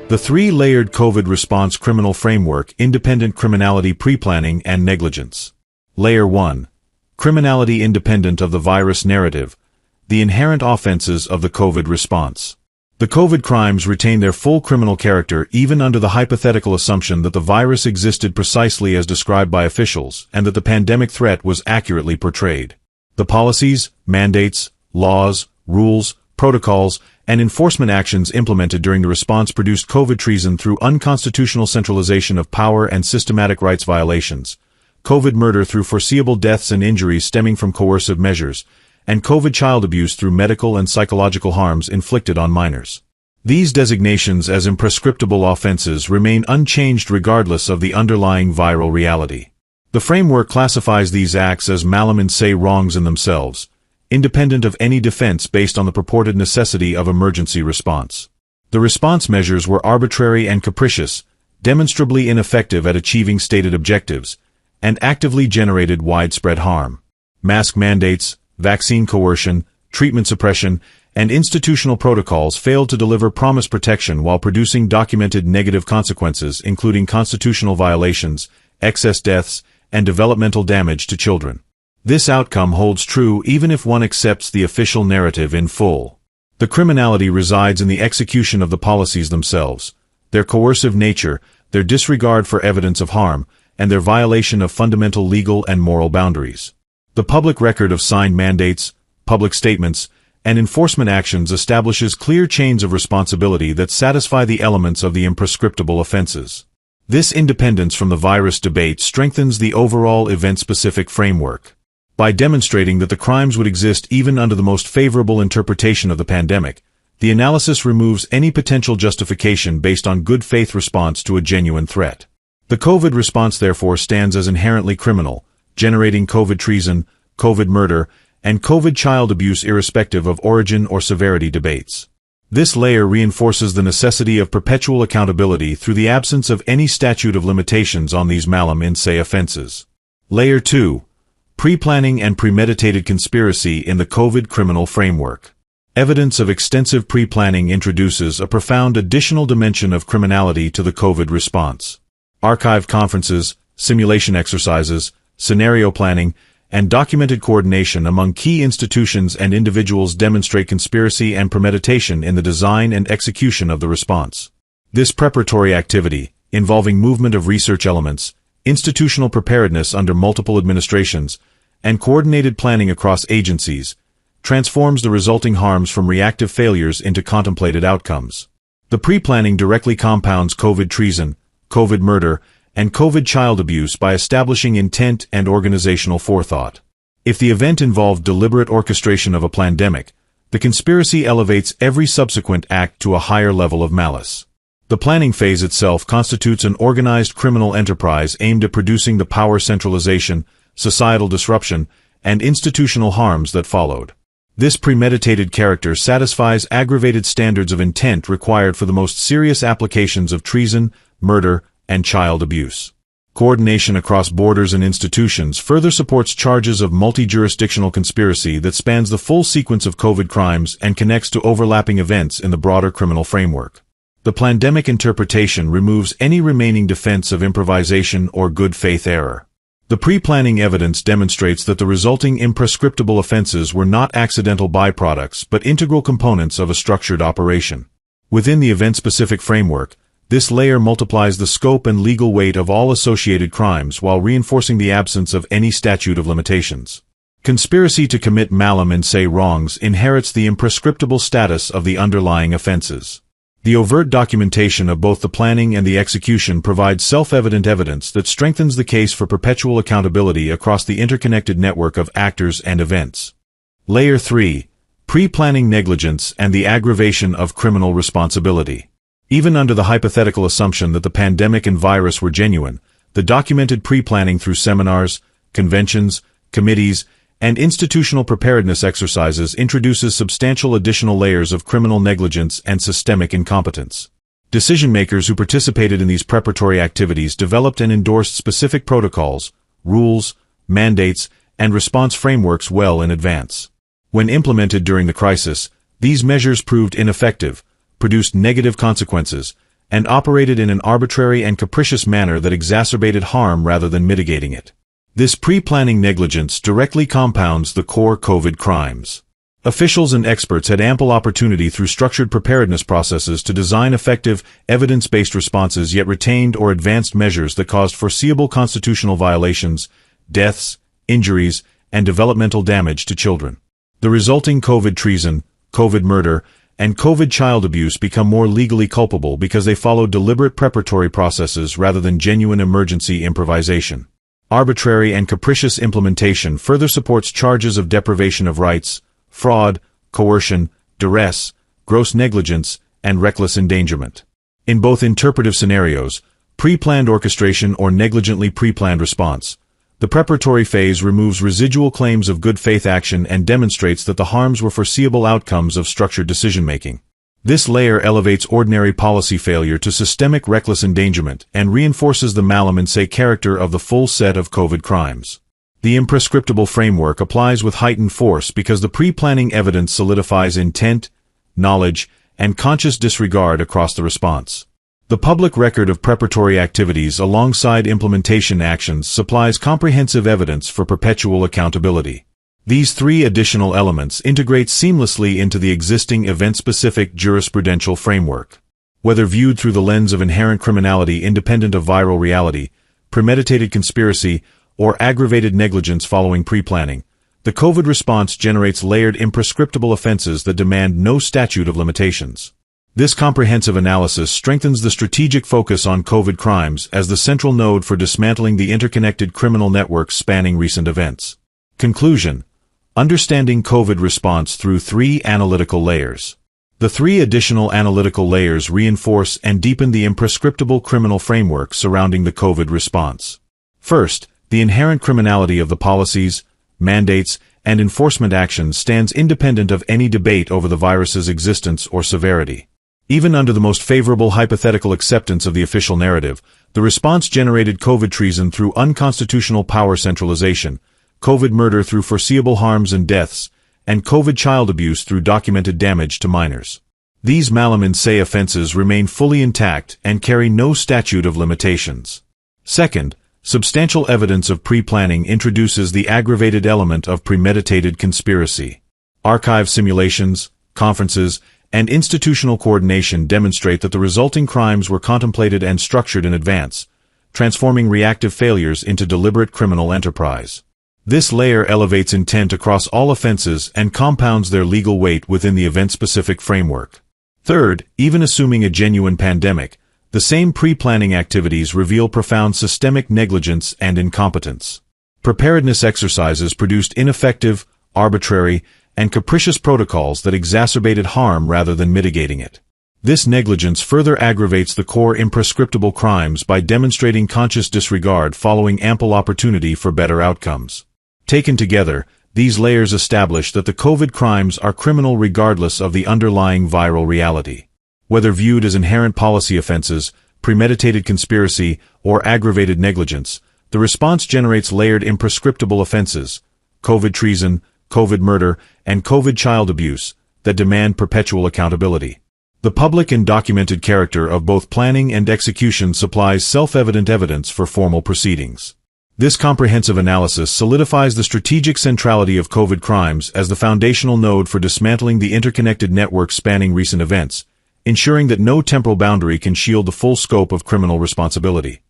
The three-layered COVID response criminal framework: independent criminality, pre-planning, and negligence. Layer 1. Criminality independent of the virus narrative, the inherent offenses of the COVID response. The COVID crimes retain their full criminal character even under the hypothetical assumption that the virus existed precisely as described by officials and that the pandemic threat was accurately portrayed. The policies, mandates, laws, rules, protocols, and enforcement actions implemented during the response produced COVID treason through unconstitutional centralization of power and systematic rights violations, COVID murder through foreseeable deaths and injuries stemming from coercive measures, and COVID child abuse through medical and psychological harms inflicted on minors. These designations as imprescriptible offenses remain unchanged regardless of the underlying viral reality. The framework classifies these acts as malum in se wrongs in themselves, independent of any defense based on the purported necessity of emergency response. The response measures were arbitrary and capricious, demonstrably ineffective at achieving stated objectives, and actively generated widespread harm. Mask mandates, vaccine coercion, treatment suppression, and institutional protocols failed to deliver promised protection while producing documented negative consequences including constitutional violations, excess deaths, and developmental damage to children. This outcome holds true even if one accepts the official narrative in full. The criminality resides in the execution of the policies themselves, their coercive nature, their disregard for evidence of harm, and their violation of fundamental legal and moral boundaries. The public record of signed mandates, public statements, and enforcement actions establishes clear chains of responsibility that satisfy the elements of the imprescriptible offenses. This independence from the virus debate strengthens the overall event-specific framework. By demonstrating that the crimes would exist even under the most favorable interpretation of the pandemic, the analysis removes any potential justification based on good faith response to a genuine threat. The COVID response therefore stands as inherently criminal, generating COVID treason, COVID murder, and COVID child abuse irrespective of origin or severity debates. This layer reinforces the necessity of perpetual accountability through the absence of any statute of limitations on these malum in se offenses. Layer 2. Pre-planning and premeditated conspiracy in the COVID criminal framework. Evidence of extensive pre-planning introduces a profound additional dimension of criminality to the COVID response. Archived conferences, simulation exercises, scenario planning, and documented coordination among key institutions and individuals demonstrate conspiracy and premeditation in the design and execution of the response. This preparatory activity, involving movement of research elements, institutional preparedness under multiple administrations, and coordinated planning across agencies, transforms the resulting harms from reactive failures into contemplated outcomes. The pre-planning directly compounds COVID treason, COVID murder, and COVID child abuse by establishing intent and organizational forethought. If the event involved deliberate orchestration of a pandemic, the conspiracy elevates every subsequent act to a higher level of malice. The planning phase itself constitutes an organized criminal enterprise aimed at producing the power centralization, societal disruption, and institutional harms that followed. This premeditated character satisfies aggravated standards of intent required for the most serious applications of treason, murder, and child abuse. Coordination across borders and institutions further supports charges of multi-jurisdictional conspiracy that spans the full sequence of COVID crimes and connects to overlapping events in the broader criminal framework. The pandemic interpretation removes any remaining defense of improvisation or good faith error. The pre-planning evidence demonstrates that the resulting imprescriptible offenses were not accidental byproducts but integral components of a structured operation. Within the event-specific framework, this layer multiplies the scope and legal weight of all associated crimes while reinforcing the absence of any statute of limitations. Conspiracy to commit malum in se wrongs inherits the imprescriptible status of the underlying offenses. The overt documentation of both the planning and the execution provides self-evident evidence that strengthens the case for perpetual accountability across the interconnected network of actors and events. Layer 3. Pre-planning negligence and the aggravation of criminal responsibility. Even under the hypothetical assumption that the pandemic and virus were genuine, the documented pre-planning through seminars, conventions, committees, and institutional preparedness exercises introduces substantial additional layers of criminal negligence and systemic incompetence. Decision-makers who participated in these preparatory activities developed and endorsed specific protocols, rules, mandates, and response frameworks well in advance. When implemented during the crisis, these measures proved ineffective, produced negative consequences, and operated in an arbitrary and capricious manner that exacerbated harm rather than mitigating it. This pre-planning negligence directly compounds the core COVID crimes. Officials and experts had ample opportunity through structured preparedness processes to design effective, evidence-based responses, yet retained or advanced measures that caused foreseeable constitutional violations, deaths, injuries, and developmental damage to children. The resulting COVID treason, COVID murder, and COVID child abuse become more legally culpable because they followed deliberate preparatory processes rather than genuine emergency improvisation. Arbitrary and capricious implementation further supports charges of deprivation of rights, fraud, coercion, duress, gross negligence, and reckless endangerment. In both interpretive scenarios, pre-planned orchestration or negligently pre-planned response, the preparatory phase removes residual claims of good faith action and demonstrates that the harms were foreseeable outcomes of structured decision-making. This layer elevates ordinary policy failure to systemic reckless endangerment and reinforces the malum in se character of the full set of COVID crimes. The imprescriptible framework applies with heightened force because the pre-planning evidence solidifies intent, knowledge, and conscious disregard across the response. The public record of preparatory activities alongside implementation actions supplies comprehensive evidence for perpetual accountability. These three additional elements integrate seamlessly into the existing event-specific jurisprudential framework. Whether viewed through the lens of inherent criminality independent of viral reality, premeditated conspiracy, or aggravated negligence following pre-planning, the COVID response generates layered imprescriptible offenses that demand no statute of limitations. This comprehensive analysis strengthens the strategic focus on COVID crimes as the central node for dismantling the interconnected criminal networks spanning recent events. Conclusion: understanding COVID response through three analytical layers. The three additional analytical layers reinforce and deepen the imprescriptible criminal framework surrounding the COVID response. First, the inherent criminality of the policies, mandates, and enforcement actions stands independent of any debate over the virus's existence or severity. Even under the most favorable hypothetical acceptance of the official narrative, the response generated COVID treason through unconstitutional power centralization, COVID murder through foreseeable harms and deaths, and COVID child abuse through documented damage to minors. These malum in se offenses remain fully intact and carry no statute of limitations. Second, substantial evidence of pre-planning introduces the aggravated element of premeditated conspiracy. Archive simulations, conferences, and institutional coordination demonstrate that the resulting crimes were contemplated and structured in advance, transforming reactive failures into deliberate criminal enterprise. This layer elevates intent across all offenses and compounds their legal weight within the event-specific framework. Third, even assuming a genuine pandemic, the same pre-planning activities reveal profound systemic negligence and incompetence. Preparedness exercises produced ineffective, arbitrary, and capricious protocols that exacerbated harm rather than mitigating it. This negligence further aggravates the core imprescriptible crimes by demonstrating conscious disregard following ample opportunity for better outcomes. Taken together, these layers establish that the COVID crimes are criminal regardless of the underlying viral reality. Whether viewed as inherent policy offenses, premeditated conspiracy, or aggravated negligence, the response generates layered imprescriptible offenses, COVID treason, COVID murder, and COVID child abuse, that demand perpetual accountability. The public and documented character of both planning and execution supplies self-evident evidence for formal proceedings. This comprehensive analysis solidifies the strategic centrality of COVID crimes as the foundational node for dismantling the interconnected network spanning recent events, ensuring that no temporal boundary can shield the full scope of criminal responsibility.